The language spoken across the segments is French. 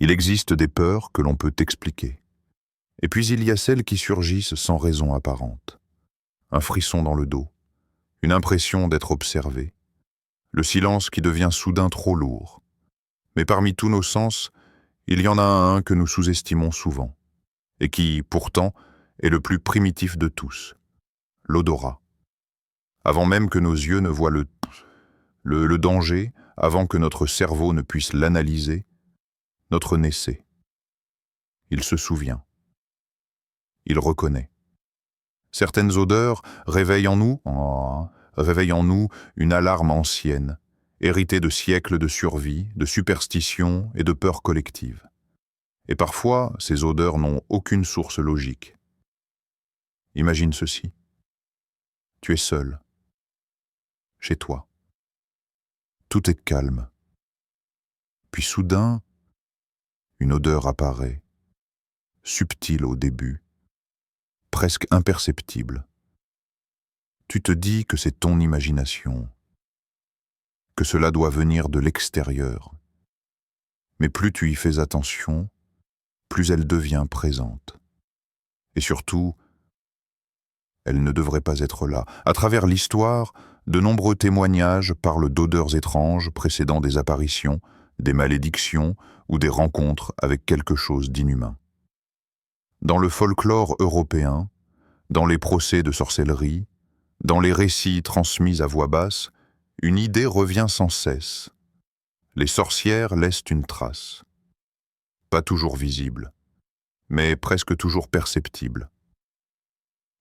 Il existe des peurs que l'on peut expliquer. Et puis il y a celles qui surgissent sans raison apparente. Un frisson dans le dos, une impression d'être observé, le silence qui devient soudain trop lourd. Mais parmi tous nos sens, il y en a un que nous sous-estimons souvent, et qui, pourtant, est le plus primitif de tous, l'odorat. Avant même que nos yeux ne voient le danger, avant que notre cerveau ne puisse l'analyser, notre nez sait. Il se souvient. Il reconnaît. Certaines odeurs réveillent en nous une alarme ancienne, héritée de siècles de survie, de superstitions et de peurs collectives. Et parfois, ces odeurs n'ont aucune source logique. Imagine ceci. Tu es seul, chez toi. Tout est calme. Puis soudain, une odeur apparaît, subtile au début, presque imperceptible. Tu te dis que c'est ton imagination, que cela doit venir de l'extérieur. Mais plus tu y fais attention, plus elle devient présente. Et surtout, elle ne devrait pas être là. À travers l'histoire, de nombreux témoignages parlent d'odeurs étranges précédant des apparitions, des malédictions ou des rencontres avec quelque chose d'inhumain. Dans le folklore européen, dans les procès de sorcellerie, dans les récits transmis à voix basse, une idée revient sans cesse. Les sorcières laissent une trace. Pas toujours visible, mais presque toujours perceptible.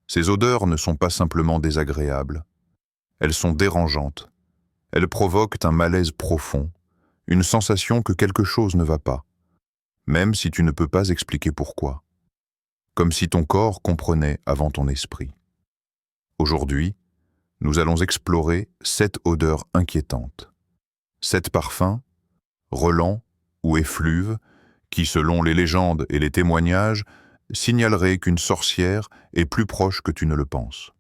Ces odeurs ne sont pas simplement désagréables. Elles sont dérangeantes. Elles provoquent un malaise profond, une sensation que quelque chose ne va pas, même si tu ne peux pas expliquer pourquoi. Comme si ton corps comprenait avant ton esprit. Aujourd'hui, nous allons explorer 7 odeurs inquiétantes. 7 parfums, relents ou effluves, qui, selon les légendes et les témoignages, signaleraient qu'une sorcière est plus proche que tu ne le penses.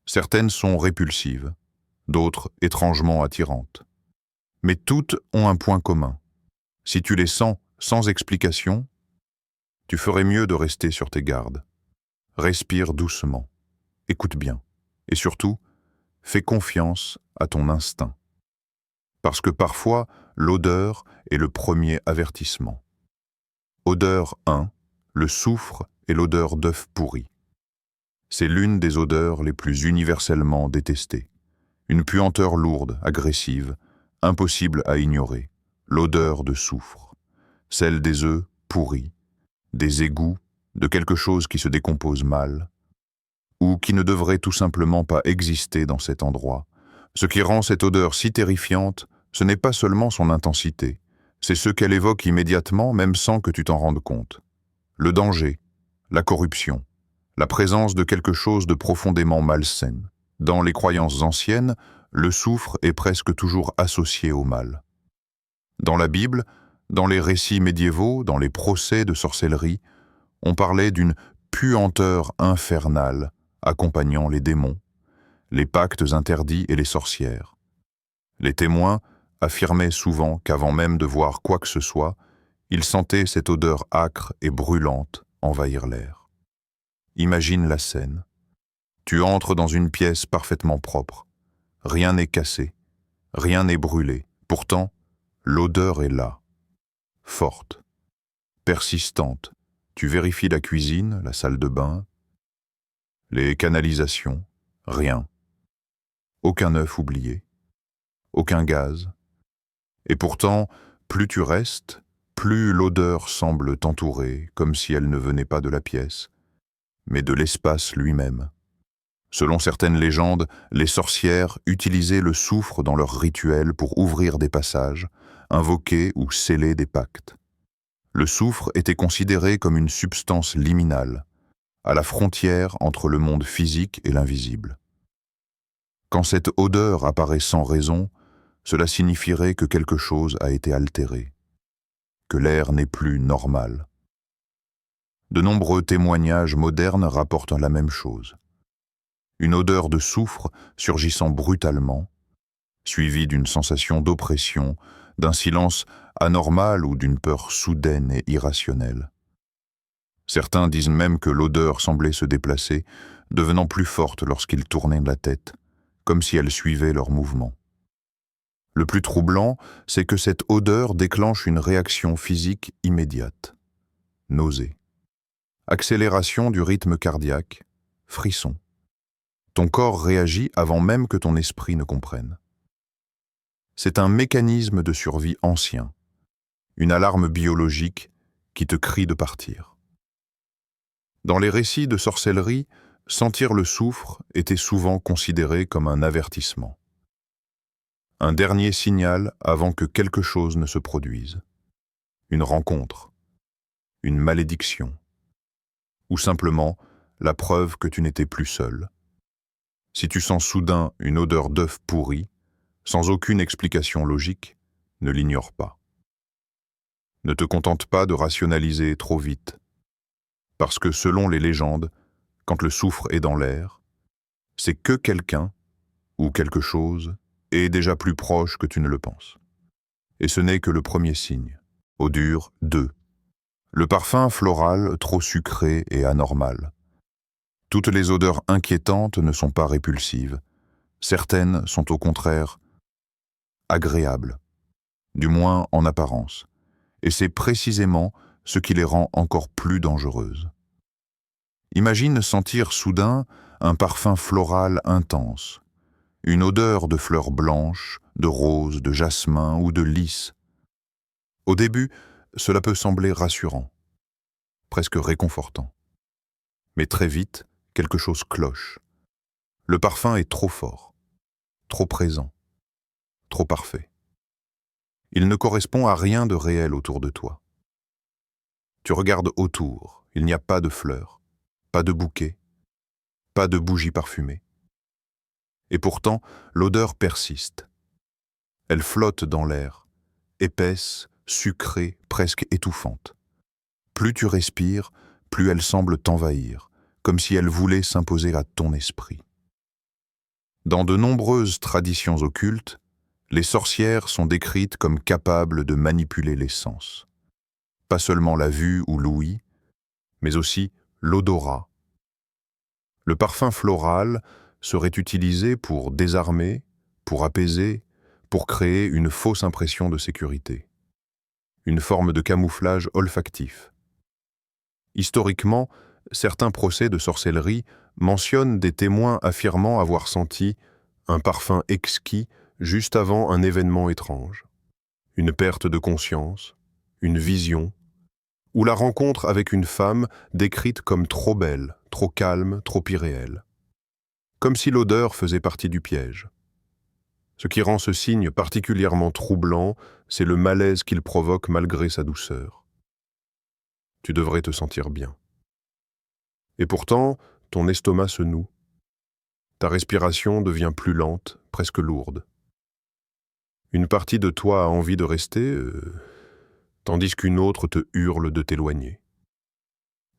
Certaines sont répulsives, d'autres étrangement attirantes. Mais toutes ont un point commun. Si tu les sens sans explication, tu ferais mieux de rester sur tes gardes. Respire doucement, écoute bien, et surtout, fais confiance à ton instinct. Parce que parfois, l'odeur est le premier avertissement. Odeur 1, le soufre et l'odeur d'œuf pourri. C'est l'une des odeurs les plus universellement détestées. Une puanteur lourde, agressive, impossible à ignorer. L'odeur de soufre, celle des œufs pourris, des égouts, de quelque chose qui se décompose mal, ou qui ne devrait tout simplement pas exister dans cet endroit. Ce qui rend cette odeur si terrifiante, ce n'est pas seulement son intensité, c'est ce qu'elle évoque immédiatement, même sans que tu t'en rendes compte. Le danger, la corruption, la présence de quelque chose de profondément malsain. Dans les croyances anciennes, le soufre est presque toujours associé au mal. Dans la Bible, dans les récits médiévaux, dans les procès de sorcellerie, on parlait d'une puanteur infernale accompagnant les démons, les pactes interdits et les sorcières. Les témoins affirmaient souvent qu'avant même de voir quoi que ce soit, ils sentaient cette odeur âcre et brûlante envahir l'air. Imagine la scène. Tu entres dans une pièce parfaitement propre. Rien n'est cassé, rien n'est brûlé. Pourtant, l'odeur est là. Forte, persistante. Tu vérifies la cuisine, la salle de bain, les canalisations, rien. Aucun œuf oublié, aucun gaz. Et pourtant, plus tu restes, plus l'odeur semble t'entourer, comme si elle ne venait pas de la pièce, mais de l'espace lui-même. Selon certaines légendes, les sorcières utilisaient le soufre dans leurs rituels pour ouvrir des passages, invoquer ou sceller des pactes. Le soufre était considéré comme une substance liminale, à la frontière entre le monde physique et l'invisible. Quand cette odeur apparaît sans raison, cela signifierait que quelque chose a été altéré, que l'air n'est plus normal. De nombreux témoignages modernes rapportent la même chose. Une odeur de soufre surgissant brutalement, suivie d'une sensation d'oppression, d'un silence anormale ou d'une peur soudaine et irrationnelle. Certains disent même que l'odeur semblait se déplacer, devenant plus forte lorsqu'ils tournaient la tête, comme si elle suivait leurs mouvements. Le plus troublant, c'est que cette odeur déclenche une réaction physique immédiate. Nausée. Accélération du rythme cardiaque, frisson. Ton corps réagit avant même que ton esprit ne comprenne. C'est un mécanisme de survie ancien, une alarme biologique qui te crie de partir. Dans les récits de sorcellerie, sentir le soufre était souvent considéré comme un avertissement. Un dernier signal avant que quelque chose ne se produise. Une rencontre, une malédiction, ou simplement la preuve que tu n'étais plus seul. Si tu sens soudain une odeur d'œuf pourri, sans aucune explication logique, ne l'ignore pas. Ne te contente pas de rationaliser trop vite, parce que selon les légendes, quand le soufre est dans l'air, c'est que quelqu'un ou quelque chose est déjà plus proche que tu ne le penses. Et ce n'est que le premier signe. Odeur 2. Le parfum floral trop sucré et anormal. Toutes les odeurs inquiétantes ne sont pas répulsives. Certaines sont au contraire agréables, du moins en apparence. Et c'est précisément ce qui les rend encore plus dangereuses. Imagine sentir soudain un parfum floral intense, une odeur de fleurs blanches, de roses, de jasmin ou de lys. Au début, cela peut sembler rassurant, presque réconfortant. Mais très vite, quelque chose cloche. Le parfum est trop fort, trop présent, trop parfait. Il ne correspond à rien de réel autour de toi. Tu regardes autour, il n'y a pas de fleurs, pas de bouquets, pas de bougies parfumées. Et pourtant, l'odeur persiste. Elle flotte dans l'air, épaisse, sucrée, presque étouffante. Plus tu respires, plus elle semble t'envahir, comme si elle voulait s'imposer à ton esprit. Dans de nombreuses traditions occultes, les sorcières sont décrites comme capables de manipuler les sens. Pas seulement la vue ou l'ouïe, mais aussi l'odorat. Le parfum floral serait utilisé pour désarmer, pour apaiser, pour créer une fausse impression de sécurité. Une forme de camouflage olfactif. Historiquement, certains procès de sorcellerie mentionnent des témoins affirmant avoir senti un parfum exquis juste avant un événement étrange. Une perte de conscience, une vision, ou la rencontre avec une femme décrite comme trop belle, trop calme, trop irréelle. Comme si l'odeur faisait partie du piège. Ce qui rend ce signe particulièrement troublant, c'est le malaise qu'il provoque malgré sa douceur. Tu devrais te sentir bien. Et pourtant, ton estomac se noue. Ta respiration devient plus lente, presque lourde. Une partie de toi a envie de rester, tandis qu'une autre te hurle de t'éloigner.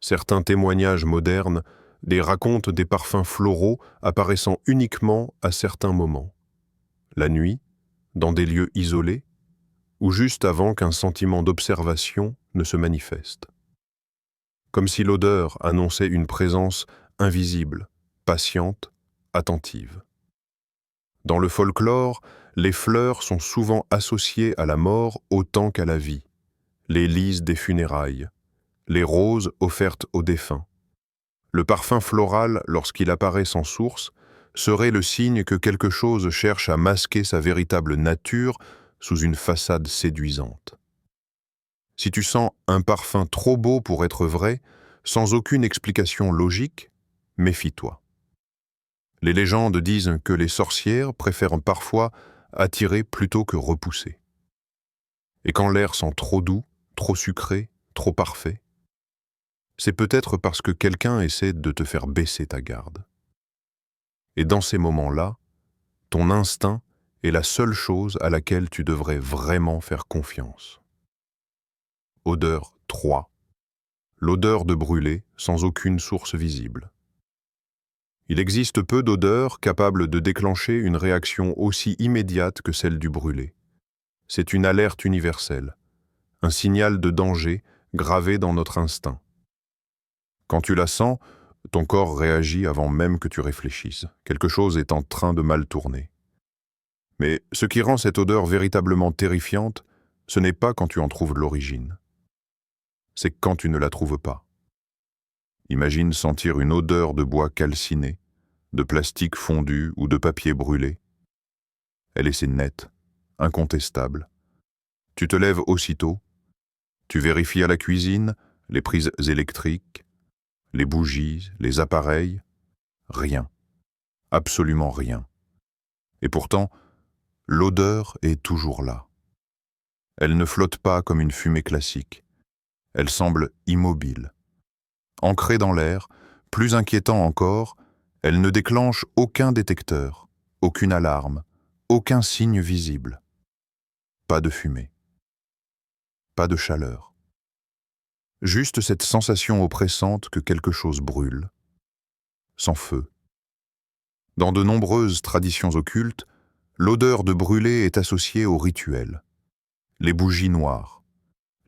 Certains témoignages modernes les racontent des parfums floraux apparaissant uniquement à certains moments. La nuit, dans des lieux isolés, ou juste avant qu'un sentiment d'observation ne se manifeste. Comme si l'odeur annonçait une présence invisible, patiente, attentive. Dans le folklore, les fleurs sont souvent associées à la mort autant qu'à la vie. Les lys des funérailles, les roses offertes aux défunts. Le parfum floral, lorsqu'il apparaît sans source, serait le signe que quelque chose cherche à masquer sa véritable nature sous une façade séduisante. Si tu sens un parfum trop beau pour être vrai, sans aucune explication logique, méfie-toi. Les légendes disent que les sorcières préfèrent parfois attirer plutôt que repousser. Et quand l'air sent trop doux, trop sucré, trop parfait, c'est peut-être parce que quelqu'un essaie de te faire baisser ta garde. Et dans ces moments-là, ton instinct est la seule chose à laquelle tu devrais vraiment faire confiance. Odeur 3. L'odeur de brûlé sans aucune source visible. Il existe peu d'odeurs capables de déclencher une réaction aussi immédiate que celle du brûlé. C'est une alerte universelle, un signal de danger gravé dans notre instinct. Quand tu la sens, ton corps réagit avant même que tu réfléchisses. Quelque chose est en train de mal tourner. Mais ce qui rend cette odeur véritablement terrifiante, ce n'est pas quand tu en trouves l'origine. C'est quand tu ne la trouves pas. Imagine sentir une odeur de bois calciné, de plastique fondu ou de papier brûlé. Elle est nette, incontestable. Tu te lèves aussitôt, tu vérifies à la cuisine, les prises électriques, les bougies, les appareils, rien, absolument rien. Et pourtant, l'odeur est toujours là. Elle ne flotte pas comme une fumée classique. Elle semble immobile. Ancrée dans l'air, plus inquiétant encore, elle ne déclenche aucun détecteur, aucune alarme, aucun signe visible. Pas de fumée. Pas de chaleur. Juste cette sensation oppressante que quelque chose brûle, sans feu. Dans de nombreuses traditions occultes, l'odeur de brûlé est associée au rituel. Les bougies noires,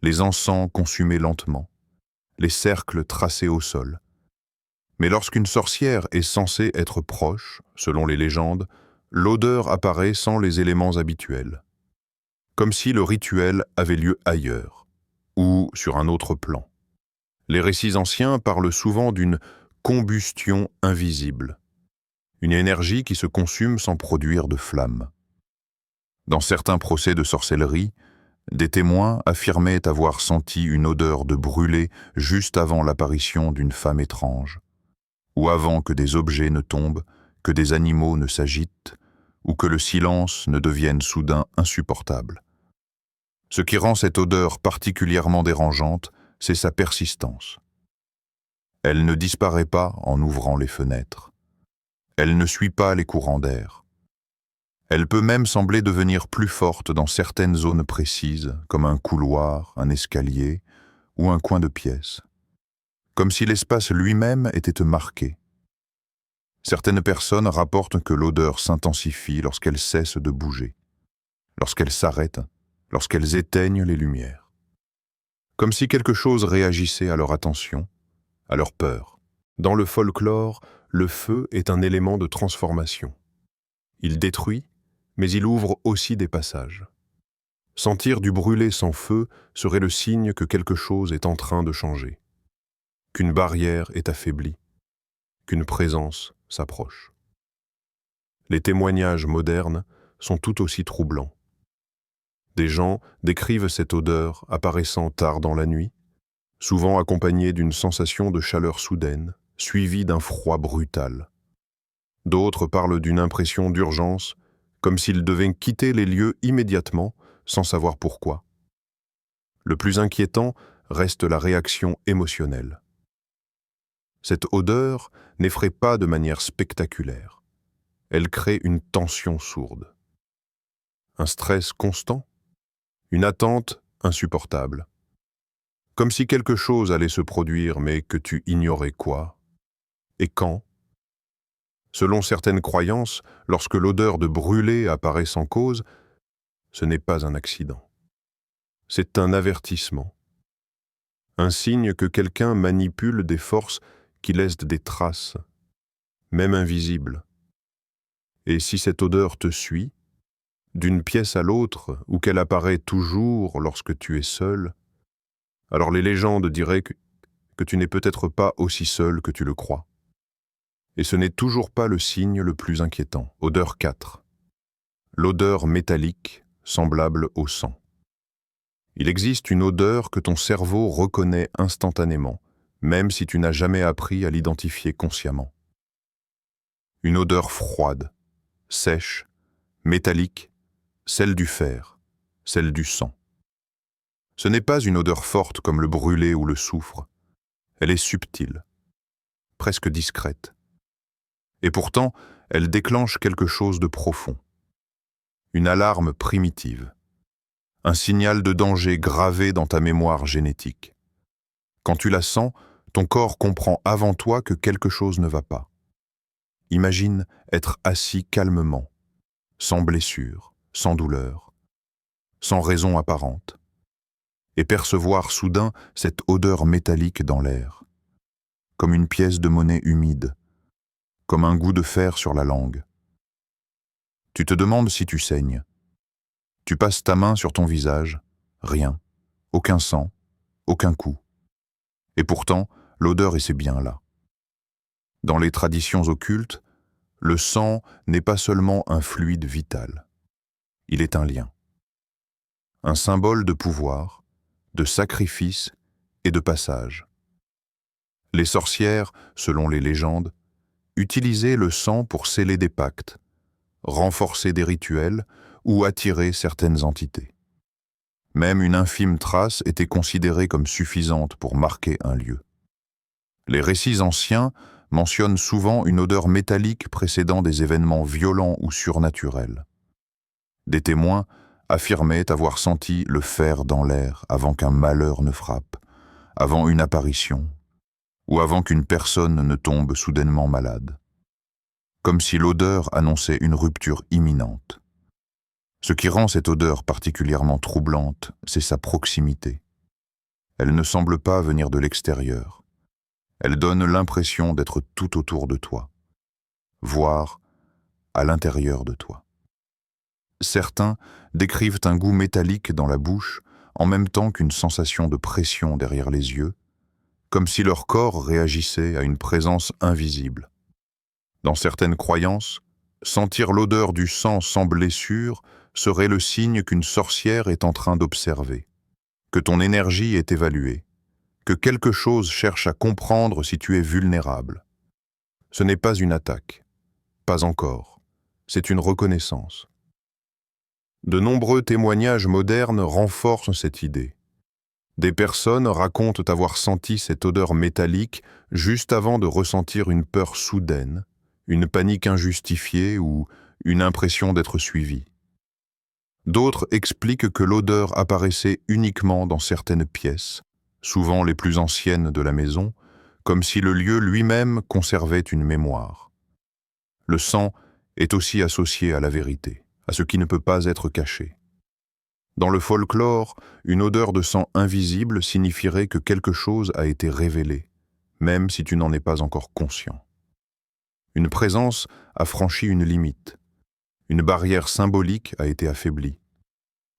les encens consumés lentement, les cercles tracés au sol. Mais lorsqu'une sorcière est censée être proche, selon les légendes, l'odeur apparaît sans les éléments habituels. Comme si le rituel avait lieu ailleurs, ou sur un autre plan. Les récits anciens parlent souvent d'une combustion invisible, une énergie qui se consume sans produire de flamme. Dans certains procès de sorcellerie, des témoins affirmaient avoir senti une odeur de brûlé juste avant l'apparition d'une femme étrange, ou avant que des objets ne tombent, que des animaux ne s'agitent, ou que le silence ne devienne soudain insupportable. Ce qui rend cette odeur particulièrement dérangeante, c'est sa persistance. Elle ne disparaît pas en ouvrant les fenêtres. Elle ne suit pas les courants d'air. Elle peut même sembler devenir plus forte dans certaines zones précises, comme un couloir, un escalier ou un coin de pièce. Comme si l'espace lui-même était marqué. Certaines personnes rapportent que l'odeur s'intensifie lorsqu'elle cesse de bouger, lorsqu'elle s'arrête, lorsqu'elles éteignent les lumières. Comme si quelque chose réagissait à leur attention, à leur peur. Dans le folklore, le feu est un élément de transformation. Il détruit, mais il ouvre aussi des passages. Sentir du brûlé sans feu serait le signe que quelque chose est en train de changer, qu'une barrière est affaiblie, qu'une présence s'approche. Les témoignages modernes sont tout aussi troublants. Des gens décrivent cette odeur apparaissant tard dans la nuit, souvent accompagnée d'une sensation de chaleur soudaine, suivie d'un froid brutal. D'autres parlent d'une impression d'urgence, comme s'ils devaient quitter les lieux immédiatement, sans savoir pourquoi. Le plus inquiétant reste la réaction émotionnelle. Cette odeur n'effraie pas de manière spectaculaire. Elle crée une tension sourde. Un stress constant, une attente insupportable. Comme si quelque chose allait se produire, mais que tu ignorais quoi et quand. Selon certaines croyances, lorsque l'odeur de brûlé apparaît sans cause, ce n'est pas un accident. C'est un avertissement. Un signe que quelqu'un manipule des forces qui laissent des traces, même invisibles. Et si cette odeur te suit, d'une pièce à l'autre, ou qu'elle apparaît toujours lorsque tu es seul, alors les légendes diraient que tu n'es peut-être pas aussi seul que tu le crois. Et ce n'est toujours pas le signe le plus inquiétant. Odeur 4. L'odeur métallique, semblable au sang. Il existe une odeur que ton cerveau reconnaît instantanément, même si tu n'as jamais appris à l'identifier consciemment. Une odeur froide, sèche, métallique, celle du fer, celle du sang. Ce n'est pas une odeur forte comme le brûlé ou le soufre. Elle est subtile, presque discrète. Et pourtant, elle déclenche quelque chose de profond. Une alarme primitive. Un signal de danger gravé dans ta mémoire génétique. Quand tu la sens, ton corps comprend avant toi que quelque chose ne va pas. Imagine être assis calmement, sans blessure, sans douleur, sans raison apparente. et percevoir soudain cette odeur métallique dans l'air, comme une pièce de monnaie humide, comme un goût de fer sur la langue. Tu te demandes si tu saignes. Tu passes ta main sur ton visage, rien, aucun sang, aucun coup. Et pourtant, l'odeur et c'est bien là. Dans les traditions occultes, le sang n'est pas seulement un fluide vital. Il est un lien. Un symbole de pouvoir, de sacrifice et de passage. Les sorcières, selon les légendes, utilisaient le sang pour sceller des pactes, renforcer des rituels ou attirer certaines entités. Même une infime trace était considérée comme suffisante pour marquer un lieu. Les récits anciens mentionnent souvent une odeur métallique précédant des événements violents ou surnaturels. Des témoins affirmaient avoir senti le fer dans l'air avant qu'un malheur ne frappe, avant une apparition, ou avant qu'une personne ne tombe soudainement malade. Comme si l'odeur annonçait une rupture imminente. Ce qui rend cette odeur particulièrement troublante, c'est sa proximité. Elle ne semble pas venir de l'extérieur. Elle donne l'impression d'être tout autour de toi, voire à l'intérieur de toi. Certains décrivent un goût métallique dans la bouche en même temps qu'une sensation de pression derrière les yeux, comme si leur corps réagissait à une présence invisible. Dans certaines croyances, sentir l'odeur du sang sans blessure serait le signe qu'une sorcière est en train d'observer, que ton énergie est évaluée, que quelque chose cherche à comprendre si tu es vulnérable. Ce n'est pas une attaque, pas encore, c'est une reconnaissance. De nombreux témoignages modernes renforcent cette idée. Des personnes racontent avoir senti cette odeur métallique juste avant de ressentir une peur soudaine, une panique injustifiée ou une impression d'être suivi. D'autres expliquent que l'odeur apparaissait uniquement dans certaines pièces, souvent les plus anciennes de la maison, comme si le lieu lui-même conservait une mémoire. Le sang est aussi associé à la vérité, à ce qui ne peut pas être caché. Dans le folklore, une odeur de sang invisible signifierait que quelque chose a été révélé, même si tu n'en es pas encore conscient. Une présence a franchi une limite. Une barrière symbolique a été affaiblie.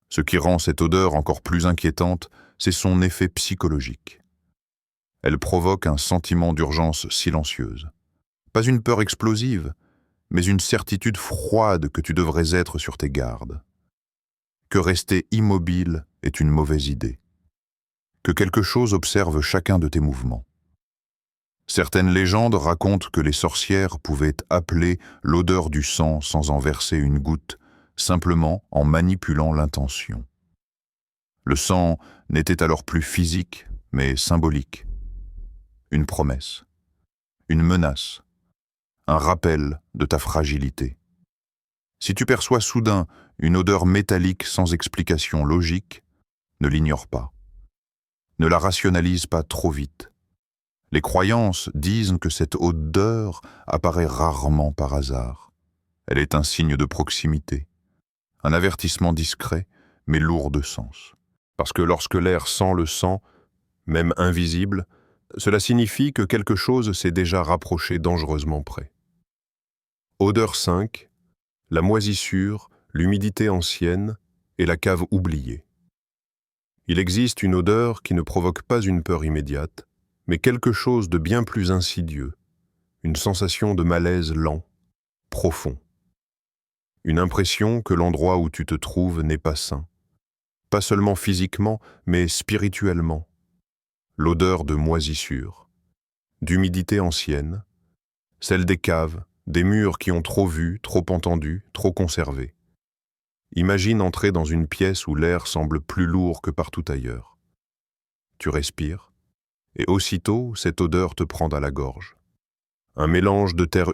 Ce qui rend cette odeur encore plus inquiétante, c'est son effet psychologique. Elle provoque un sentiment d'urgence silencieuse. Pas une peur explosive, mais une certitude froide que tu devrais être sur tes gardes. Que rester immobile est une mauvaise idée. Que quelque chose observe chacun de tes mouvements. Certaines légendes racontent que les sorcières pouvaient appeler l'odeur du sang sans en verser une goutte, simplement en manipulant l'intention. Le sang n'était alors plus physique, mais symbolique. Une promesse, une menace, un rappel de ta fragilité. Si tu perçois soudain une odeur métallique sans explication logique, ne l'ignore pas. Ne la rationalise pas trop vite. Les croyances disent que cette odeur apparaît rarement par hasard. Elle est un signe de proximité, un avertissement discret, mais lourd de sens. Parce que lorsque l'air sent le sang, même invisible, cela signifie que quelque chose s'est déjà rapproché dangereusement près. Odeur 5, la moisissure, l'humidité ancienne et la cave oubliée. Il existe une odeur qui ne provoque pas une peur immédiate, mais quelque chose de bien plus insidieux, une sensation de malaise lent, profond. Une impression que l'endroit où tu te trouves n'est pas sain, pas seulement physiquement, mais spirituellement. L'odeur de moisissure, d'humidité ancienne, celle des caves, des murs qui ont trop vu, trop entendu, trop conservé. Imagine entrer dans une pièce où l'air semble plus lourd que partout ailleurs. Tu respires, et aussitôt cette odeur te prend à la gorge. Un mélange de terre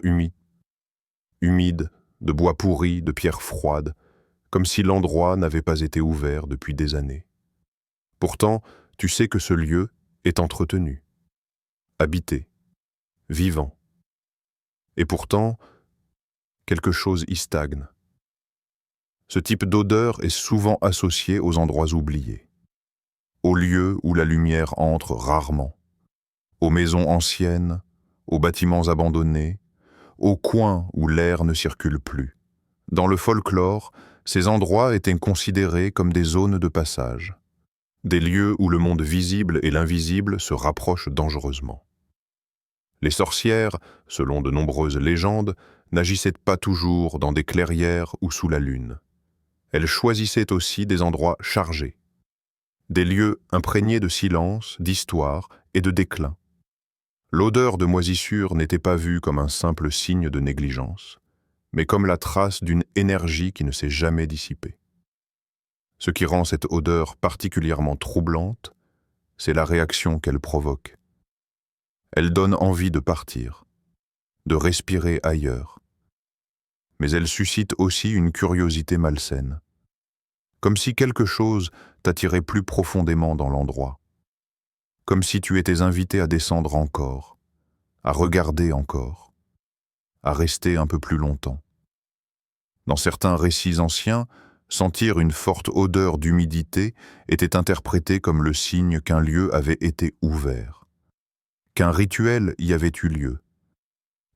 humide, de bois pourri, de pierres froides, comme si l'endroit n'avait pas été ouvert depuis des années. Pourtant, tu sais que ce lieu est entretenu, habité, vivant. Et pourtant, quelque chose y stagne. Ce type d'odeur est souvent associé aux endroits oubliés, aux lieux où la lumière entre rarement, aux maisons anciennes, aux bâtiments abandonnés, aux coins où l'air ne circule plus. Dans le folklore, ces endroits étaient considérés comme des zones de passage, des lieux où le monde visible et l'invisible se rapprochent dangereusement. Les sorcières, selon de nombreuses légendes, n'agissaient pas toujours dans des clairières ou sous la lune. Elles choisissaient aussi des endroits chargés, des lieux imprégnés de silence, d'histoire et de déclin. L'odeur de moisissure n'était pas vue comme un simple signe de négligence, mais comme la trace d'une énergie qui ne s'est jamais dissipée. Ce qui rend cette odeur particulièrement troublante, c'est la réaction qu'elle provoque. Elle donne envie de partir, de respirer ailleurs. Mais elle suscite aussi une curiosité malsaine, comme si quelque chose t'attirait plus profondément dans l'endroit, comme si tu étais invité à descendre encore, à regarder encore, à rester un peu plus longtemps. Dans certains récits anciens, sentir une forte odeur d'humidité était interprété comme le signe qu'un lieu avait été ouvert, qu'un rituel y avait eu lieu,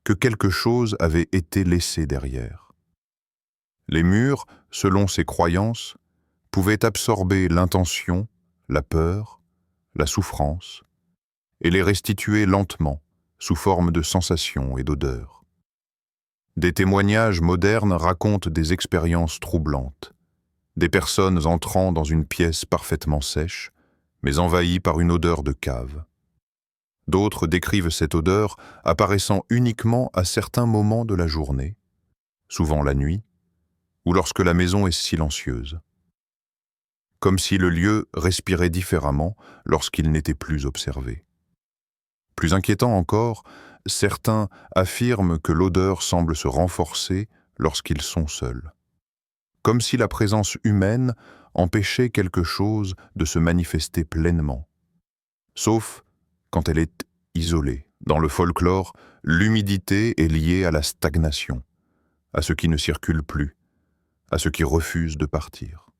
que quelque chose avait été laissé derrière. Les murs, selon ces croyances, pouvaient absorber l'intention, la peur, la souffrance, et les restituer lentement, sous forme de sensations et d'odeurs. Des témoignages modernes racontent des expériences troublantes, des personnes entrant dans une pièce parfaitement sèche, mais envahie par une odeur de cave. D'autres décrivent cette odeur apparaissant uniquement à certains moments de la journée, souvent la nuit, ou lorsque la maison est silencieuse. Comme si le lieu respirait différemment lorsqu'il n'était plus observé. Plus inquiétant encore, certains affirment que l'odeur semble se renforcer lorsqu'ils sont seuls. Comme si la présence humaine empêchait quelque chose de se manifester pleinement. Sauf quand elle est isolée. Dans le folklore, l'humidité est liée à la stagnation, à ce qui ne circule plus, à ce qui refuse de partir.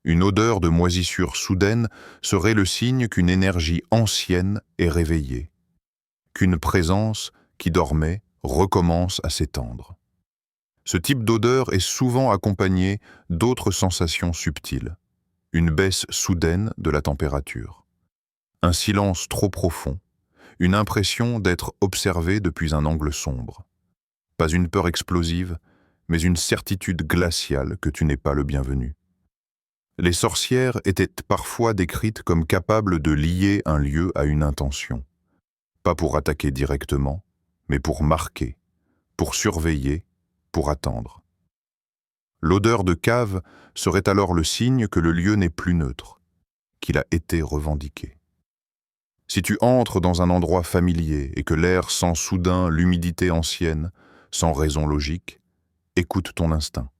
Une odeur de moisissure soudaine serait le signe qu'une énergie ancienne est réveillée, qu'une présence qui dormait recommence à s'étendre. Ce type d'odeur est souvent accompagné d'autres sensations subtiles, une baisse soudaine de la température, un silence trop profond, une impression d'être observé depuis un angle sombre. Pas une peur explosive, mais une certitude glaciale que tu n'es pas le bienvenu. Les sorcières étaient parfois décrites comme capables de lier un lieu à une intention, pas pour attaquer directement, mais pour marquer, pour surveiller, pour attendre. L'odeur de cave serait alors le signe que le lieu n'est plus neutre, qu'il a été revendiqué. Si tu entres dans un endroit familier et que l'air sent soudain l'humidité ancienne, sans raison logique, écoute ton instinct.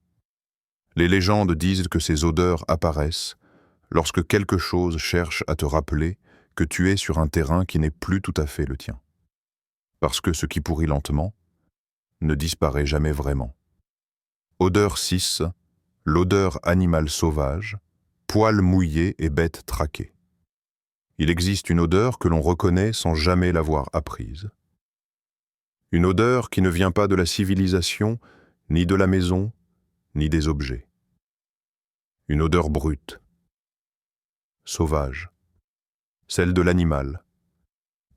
Les légendes disent que ces odeurs apparaissent lorsque quelque chose cherche à te rappeler que tu es sur un terrain qui n'est plus tout à fait le tien. Parce que ce qui pourrit lentement ne disparaît jamais vraiment. Odeur 6, l'odeur animale sauvage, poils mouillés et bêtes traquées. Il existe une odeur que l'on reconnaît sans jamais l'avoir apprise. Une odeur qui ne vient pas de la civilisation, ni de la maison, ni des objets. Une odeur brute, sauvage, celle de l'animal,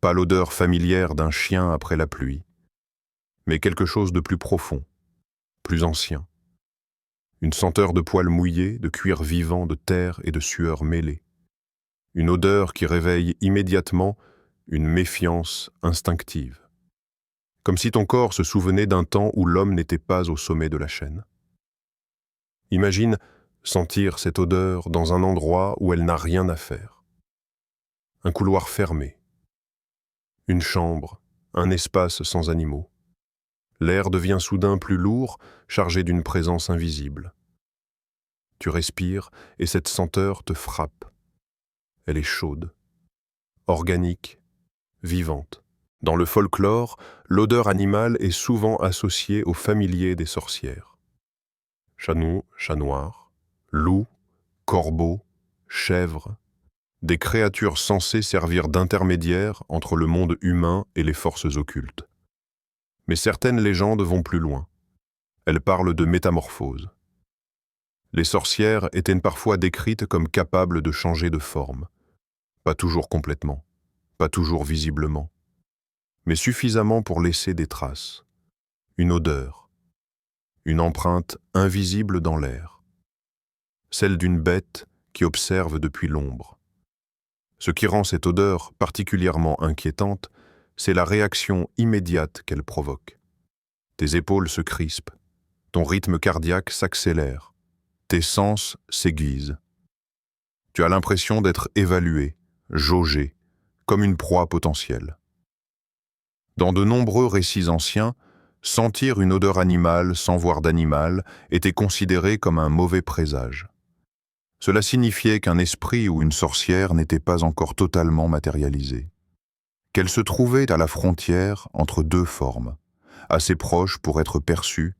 pas l'odeur familière d'un chien après la pluie, mais quelque chose de plus profond, plus ancien. Une senteur de poils mouillés, de cuir vivant, de terre et de sueur mêlée. Une odeur qui réveille immédiatement une méfiance instinctive. Comme si ton corps se souvenait d'un temps où l'homme n'était pas au sommet de la chaîne. Imagine sentir cette odeur dans un endroit où elle n'a rien à faire. Un couloir fermé, une chambre, un espace sans animaux. L'air devient soudain plus lourd, chargé d'une présence invisible. Tu respires et cette senteur te frappe. Elle est chaude, organique, vivante. Dans le folklore, l'odeur animale est souvent associée aux familiers des sorcières. Chanou, chat noir, loup, corbeau, chèvre. des créatures censées servir d'intermédiaires entre le monde humain et les forces occultes. Mais certaines légendes vont plus loin. Elles parlent de métamorphose. Les sorcières étaient parfois décrites comme capables de changer de forme, pas toujours complètement, pas toujours visiblement, mais suffisamment pour laisser des traces, une odeur, une empreinte invisible dans l'air, celle d'une bête qui observe depuis l'ombre. Ce qui rend cette odeur particulièrement inquiétante, c'est la réaction immédiate qu'elle provoque. Tes épaules se crispent, ton rythme cardiaque s'accélère, tes sens s'aiguisent. Tu as l'impression d'être évalué, jaugé, comme une proie potentielle. Dans de nombreux récits anciens, sentir une odeur animale sans voir d'animal était considéré comme un mauvais présage. Cela signifiait qu'un esprit ou une sorcière n'était pas encore totalement matérialisé, qu'elle se trouvait à la frontière entre deux formes, assez proches pour être perçue,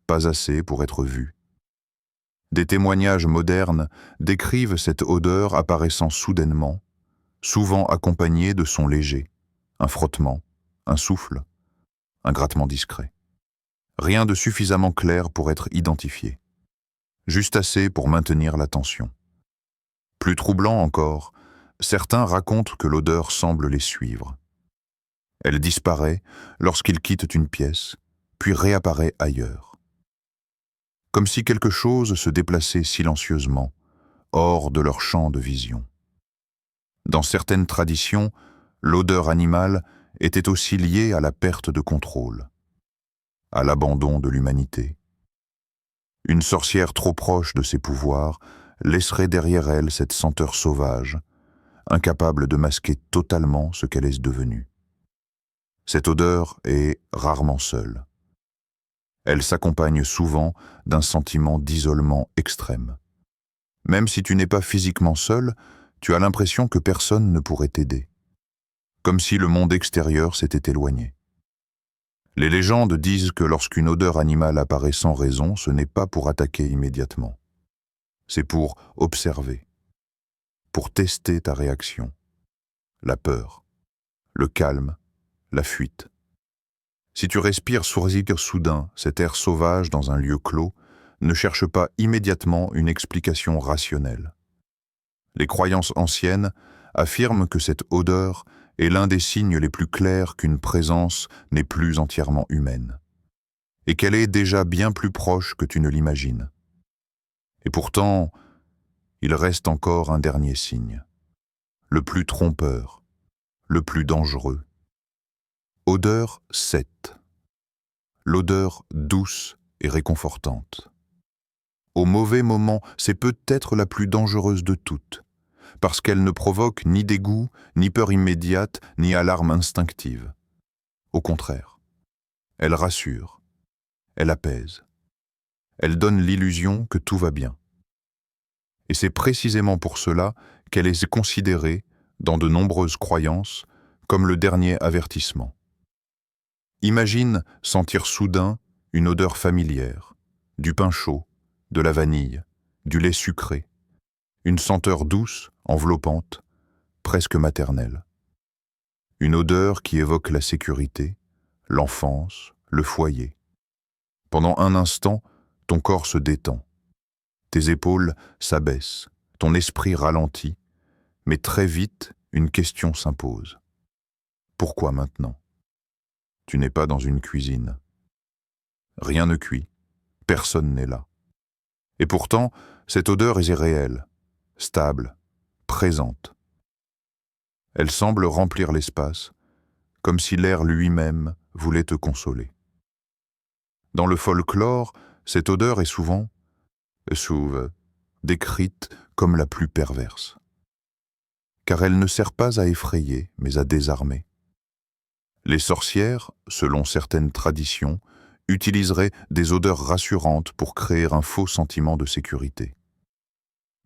pas assez pour être vue. Des témoignages modernes décrivent cette odeur apparaissant soudainement, souvent accompagnée de sons légers, un frottement, un souffle, un grattement discret. Rien de suffisamment clair pour être identifié, juste assez pour maintenir l'attention. Plus troublant encore, certains racontent que l'odeur semble les suivre. Elle disparaît lorsqu'ils quittent une pièce, puis réapparaît ailleurs. Comme si quelque chose se déplaçait silencieusement, hors de leur champ de vision. Dans certaines traditions, l'odeur animale était aussi liée à la perte de contrôle, à l'abandon de l'humanité. Une sorcière trop proche de ses pouvoirs laisserait derrière elle cette senteur sauvage, incapable de masquer totalement ce qu'elle est devenue. Cette odeur est rarement seule. Elle s'accompagne souvent d'un sentiment d'isolement extrême. Même si tu n'es pas physiquement seul, tu as l'impression que personne ne pourrait t'aider. Comme si le monde extérieur s'était éloigné. Les légendes disent que lorsqu'une odeur animale apparaît sans raison, ce n'est pas pour attaquer immédiatement. C'est pour observer, pour tester ta réaction, la peur, le calme, la fuite. Si tu respires soudain cet air sauvage dans un lieu clos, ne cherche pas immédiatement une explication rationnelle. Les croyances anciennes affirment que cette odeur est l'un des signes les plus clairs qu'une présence n'est plus entièrement humaine, et qu'elle est déjà bien plus proche que tu ne l'imagines. Et pourtant, il reste encore un dernier signe, le plus trompeur, le plus dangereux. Odeur 7. L'odeur douce et réconfortante. Au mauvais moment, c'est peut-être la plus dangereuse de toutes, parce qu'elle ne provoque ni dégoût, ni peur immédiate, ni alarme instinctive. Au contraire, elle rassure, elle apaise, elle donne l'illusion que tout va bien. Et c'est précisément pour cela qu'elle est considérée, dans de nombreuses croyances, comme le dernier avertissement. Imagine sentir soudain une odeur familière, du pain chaud, de la vanille, du lait sucré, une senteur douce, enveloppante, presque maternelle. Une odeur qui évoque la sécurité, l'enfance, le foyer. Pendant un instant, ton corps se détend. Tes épaules s'abaissent, ton esprit ralentit, mais très vite, une question s'impose. Pourquoi maintenant? Tu n'es pas dans une cuisine. Rien ne cuit, personne n'est là. Et pourtant, cette odeur est réelle, stable, présente. Elle semble remplir l'espace, comme si l'air lui-même voulait te consoler. Dans le folklore, cette odeur est souvent décrite comme la plus perverse, car elle ne sert pas à effrayer, mais à désarmer. Les sorcières, selon certaines traditions, utiliseraient des odeurs rassurantes pour créer un faux sentiment de sécurité,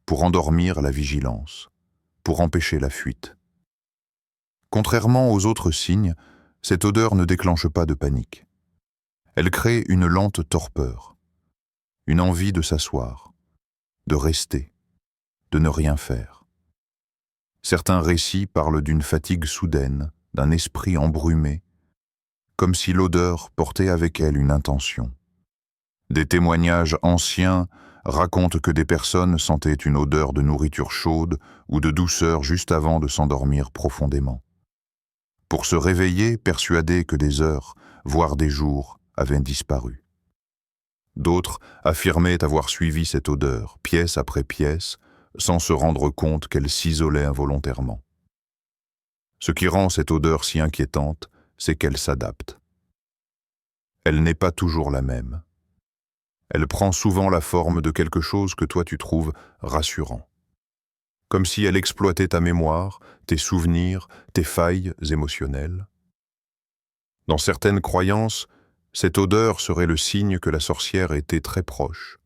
pour endormir la vigilance, pour empêcher la fuite. Contrairement aux autres signes, cette odeur ne déclenche pas de panique. Elle crée une lente torpeur, une envie de s'asseoir, de rester, de ne rien faire. Certains récits parlent d'une fatigue soudaine, d'un esprit embrumé, comme si l'odeur portait avec elle une intention. Des témoignages anciens racontent que des personnes sentaient une odeur de nourriture chaude ou de douceur juste avant de s'endormir profondément. Pour se réveiller, persuadés que des heures, voire des jours, avaient disparu. D'autres affirmaient avoir suivi cette odeur, pièce après pièce, sans se rendre compte qu'elle s'isolait involontairement. Ce qui rend cette odeur si inquiétante, c'est qu'elle s'adapte. Elle n'est pas toujours la même. Elle prend souvent la forme de quelque chose que toi tu trouves rassurant. Comme si elle exploitait ta mémoire, tes souvenirs, tes failles émotionnelles. Dans certaines croyances, cette odeur serait le signe que la sorcière était très proche,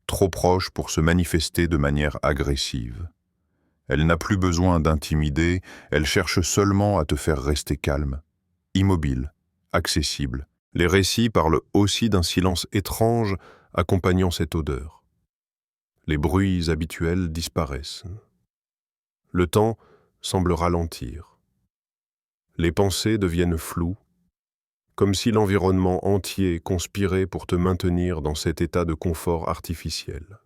trop proche pour se manifester de manière agressive. Elle n'a plus besoin d'intimider, elle cherche seulement à te faire rester calme, immobile, accessible. Les récits parlent aussi d'un silence étrange accompagnant cette odeur. Les bruits habituels disparaissent. Le temps semble ralentir. Les pensées deviennent floues, comme si l'environnement entier conspirait pour te maintenir dans cet état de confort artificiel.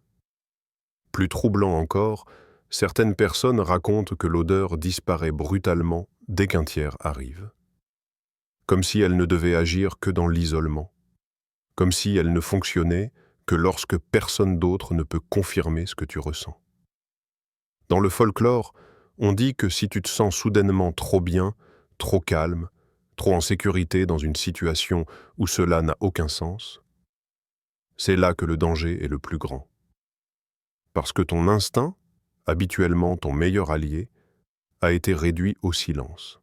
Plus troublant encore, certaines personnes racontent que l'odeur disparaît brutalement dès qu'un tiers arrive. Comme si elle ne devait agir que dans l'isolement. Comme si elle ne fonctionnait que lorsque personne d'autre ne peut confirmer ce que tu ressens. Dans le folklore, on dit que si tu te sens soudainement trop bien, trop calme, trop en sécurité dans une situation où cela n'a aucun sens, c'est là que le danger est le plus grand. Parce que ton instinct, habituellement ton meilleur allié, a été réduit au silence.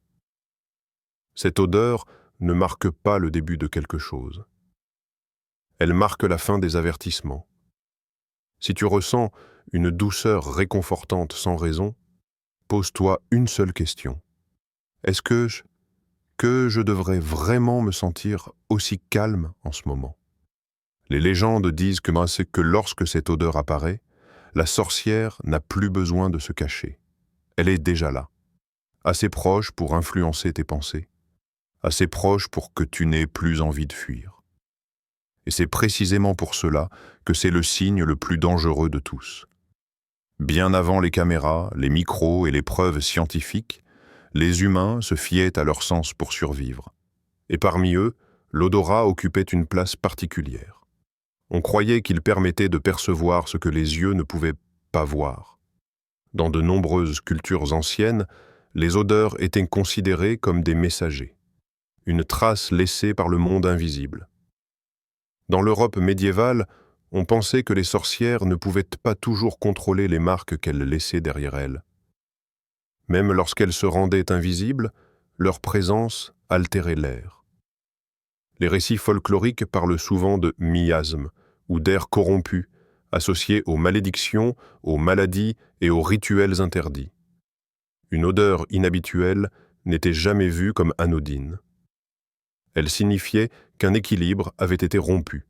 Cette odeur ne marque pas le début de quelque chose. Elle marque la fin des avertissements. Si tu ressens une douceur réconfortante sans raison, pose-toi une seule question. Est-ce que je devrais vraiment me sentir aussi calme en ce moment? Les légendes disent que lorsque cette odeur apparaît, la sorcière n'a plus besoin de se cacher. Elle est déjà là, assez proche pour influencer tes pensées, assez proche pour que tu n'aies plus envie de fuir. Et c'est précisément pour cela que c'est le signe le plus dangereux de tous. Bien avant les caméras, les micros et les preuves scientifiques, les humains se fiaient à leur sens pour survivre. Et parmi eux, l'odorat occupait une place particulière. On croyait qu'il permettait de percevoir ce que les yeux ne pouvaient pas voir. Dans de nombreuses cultures anciennes, les odeurs étaient considérées comme des messagers, une trace laissée par le monde invisible. Dans l'Europe médiévale, on pensait que les sorcières ne pouvaient pas toujours contrôler les marques qu'elles laissaient derrière elles. Même lorsqu'elles se rendaient invisibles, leur présence altérait l'air. Les récits folkloriques parlent souvent de miasmes ou d'air corrompu, associés aux malédictions, aux maladies et aux rituels interdits. Une odeur inhabituelle n'était jamais vue comme anodine. Elle signifiait qu'un équilibre avait été rompu.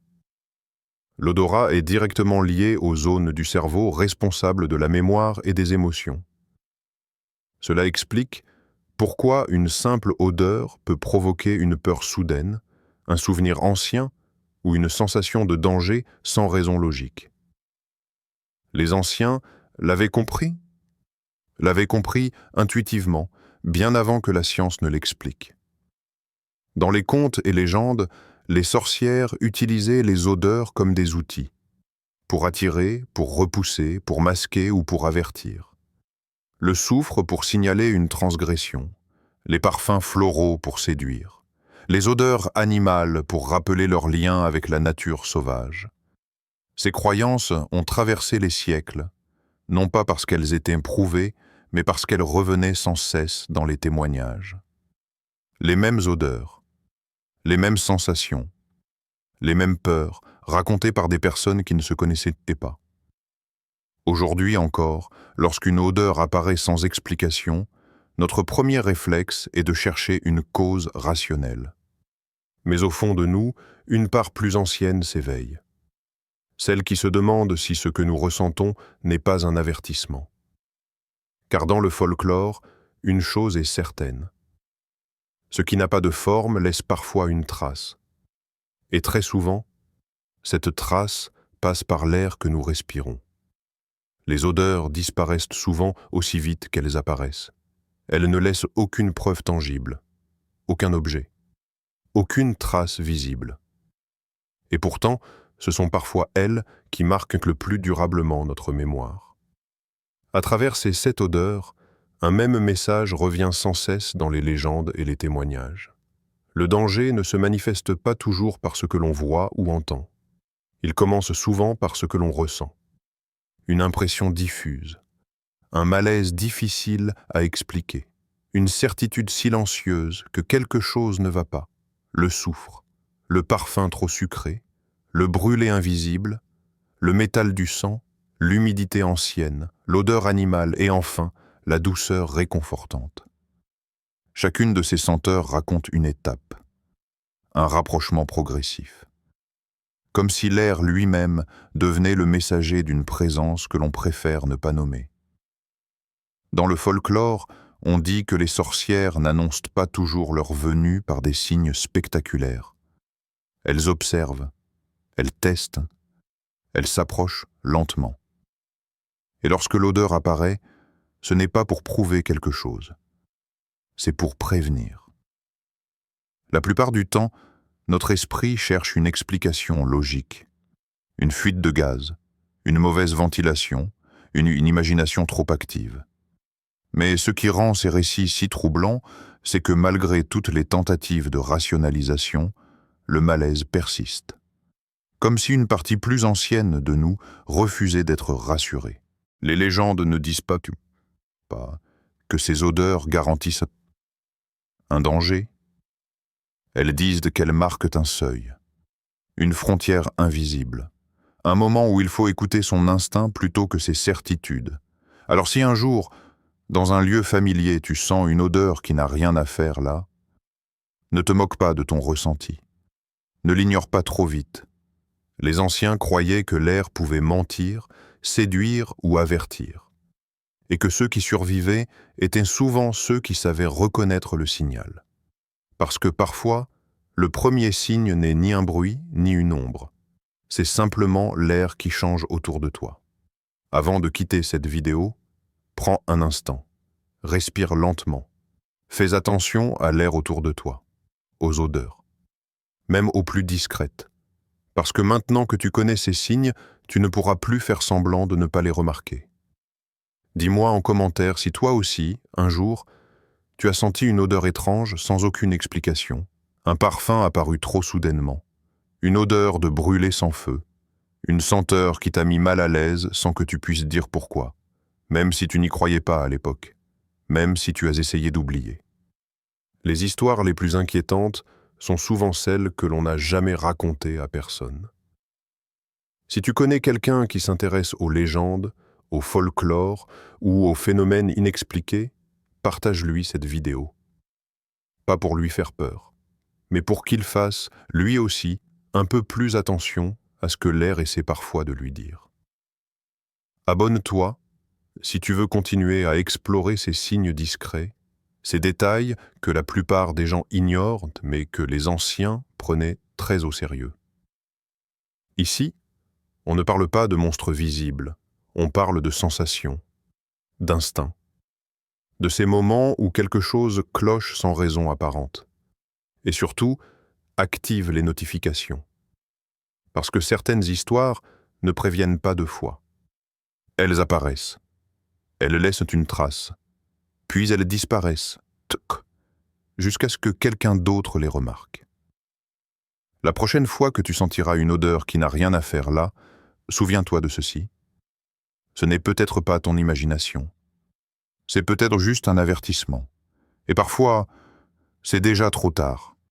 L'odorat est directement lié aux zones du cerveau responsables de la mémoire et des émotions. Cela explique pourquoi une simple odeur peut provoquer une peur soudaine, un souvenir ancien ou une sensation de danger sans raison logique. Les anciens l'avaient compris intuitivement, bien avant que la science ne l'explique. Dans les contes et légendes, les sorcières utilisaient les odeurs comme des outils, pour attirer, pour repousser, pour masquer ou pour avertir. Le soufre pour signaler une transgression, les parfums floraux pour séduire, les odeurs animales pour rappeler leur lien avec la nature sauvage. Ces croyances ont traversé les siècles, non pas parce qu'elles étaient prouvées, mais parce qu'elles revenaient sans cesse dans les témoignages. Les mêmes odeurs, les mêmes sensations, les mêmes peurs racontées par des personnes qui ne se connaissaient pas. Aujourd'hui encore, lorsqu'une odeur apparaît sans explication, notre premier réflexe est de chercher une cause rationnelle. Mais au fond de nous, une part plus ancienne s'éveille. Celle qui se demande si ce que nous ressentons n'est pas un avertissement. Car dans le folklore, une chose est certaine. Ce qui n'a pas de forme laisse parfois une trace. Et très souvent, cette trace passe par l'air que nous respirons. Les odeurs disparaissent souvent aussi vite qu'elles apparaissent. Elles ne laissent aucune preuve tangible, aucun objet, aucune trace visible. Et pourtant, ce sont parfois elles qui marquent le plus durablement notre mémoire. À travers ces 7 odeurs, un même message revient sans cesse dans les légendes et les témoignages. Le danger ne se manifeste pas toujours par ce que l'on voit ou entend. Il commence souvent par ce que l'on ressent. Une impression diffuse, un malaise difficile à expliquer, une certitude silencieuse que quelque chose ne va pas, le soufre, le parfum trop sucré, le brûlé invisible, le métal du sang, l'humidité ancienne, l'odeur animale et enfin la douceur réconfortante. Chacune de ces senteurs raconte une étape, un rapprochement progressif. Comme si l'air lui-même devenait le messager d'une présence que l'on préfère ne pas nommer. Dans le folklore, on dit que les sorcières n'annoncent pas toujours leur venue par des signes spectaculaires. Elles observent, elles testent, elles s'approchent lentement. Et lorsque l'odeur apparaît, ce n'est pas pour prouver quelque chose, c'est pour prévenir. La plupart du temps, notre esprit cherche une explication logique. Une fuite de gaz, une mauvaise ventilation, une imagination trop active. Mais ce qui rend ces récits si troublants, c'est que malgré toutes les tentatives de rationalisation, le malaise persiste. Comme si une partie plus ancienne de nous refusait d'être rassurée. Les légendes ne disent pas que ces odeurs garantissent un danger. Elles disent qu'elles marquent un seuil, une frontière invisible, un moment où il faut écouter son instinct plutôt que ses certitudes. Alors si un jour, dans un lieu familier, tu sens une odeur qui n'a rien à faire là, ne te moque pas de ton ressenti. Ne l'ignore pas trop vite. Les anciens croyaient que l'air pouvait mentir, séduire ou avertir, et que ceux qui survivaient étaient souvent ceux qui savaient reconnaître le signal. Parce que parfois, le premier signe n'est ni un bruit, ni une ombre. C'est simplement l'air qui change autour de toi. Avant de quitter cette vidéo, prends un instant, respire lentement, fais attention à l'air autour de toi, aux odeurs, même aux plus discrètes. Parce que maintenant que tu connais ces signes, tu ne pourras plus faire semblant de ne pas les remarquer. Dis-moi en commentaire si toi aussi, un jour, tu as senti une odeur étrange sans aucune explication, un parfum apparu trop soudainement, une odeur de brûlé sans feu, une senteur qui t'a mis mal à l'aise sans que tu puisses dire pourquoi, même si tu n'y croyais pas à l'époque, même si tu as essayé d'oublier. Les histoires les plus inquiétantes sont souvent celles que l'on n'a jamais racontées à personne. Si tu connais quelqu'un qui s'intéresse aux légendes, au folklore ou aux phénomènes inexpliqués, partage-lui cette vidéo. Pas pour lui faire peur, mais pour qu'il fasse, lui aussi, un peu plus attention à ce que l'air essaie parfois de lui dire. Abonne-toi si tu veux continuer à explorer ces signes discrets, ces détails que la plupart des gens ignorent mais que les anciens prenaient très au sérieux. Ici, on ne parle pas de monstres visibles, on parle de sensations, d'instinct, de ces moments où quelque chose cloche sans raison apparente. Et surtout, active les notifications. Parce que certaines histoires ne préviennent pas deux fois. Elles apparaissent, elles laissent une trace, puis elles disparaissent, jusqu'à ce que quelqu'un d'autre les remarque. La prochaine fois que tu sentiras une odeur qui n'a rien à faire là, souviens-toi de ceci. Ce n'est peut-être pas ton imagination. C'est peut-être juste un avertissement. Et parfois, c'est déjà trop tard.